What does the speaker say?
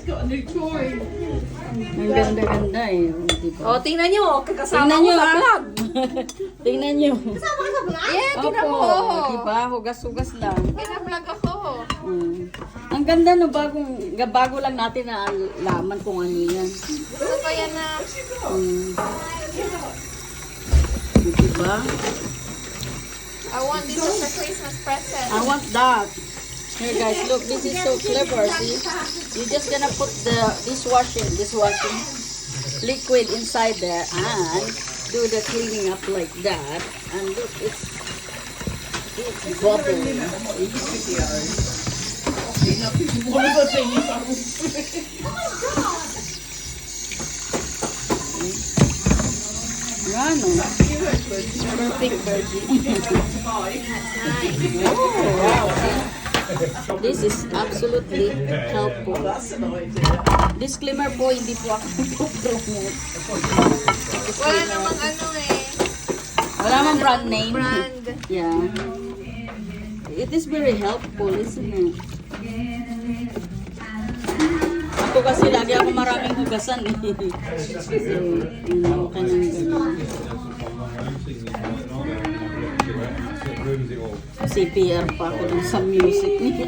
Ang ganda-ganda eh. Diba? O, tingnan nyo. Kasama Tingnan ko nyo sa ah. vlog. Tingnan nyo. Yeah, tingnan mo. Opo, diba? Hugas-hugas lang. Kina-vlog ako. Ang ganda no, bago lang natin na laman kung ano yan. Gusto ko yan na. Diba? I want this as a Christmas present. I want that. Here guys, look, this is so clever, see? You're just gonna put the dishwashing liquid inside there and do the cleaning up like that. And look, it's bubbling. Ano? Perfect virgin. Oh, wow. This is absolutely helpful. Disclaimer po, hindi po ako promote. Wala namang ano eh. Wala mang brand name. Brand. Yeah. It is very helpful, isn't it? Ako kasi lagi ako maraming hugasan eh. So, ka ng gano'n. CPR pa ako dun sa music niya.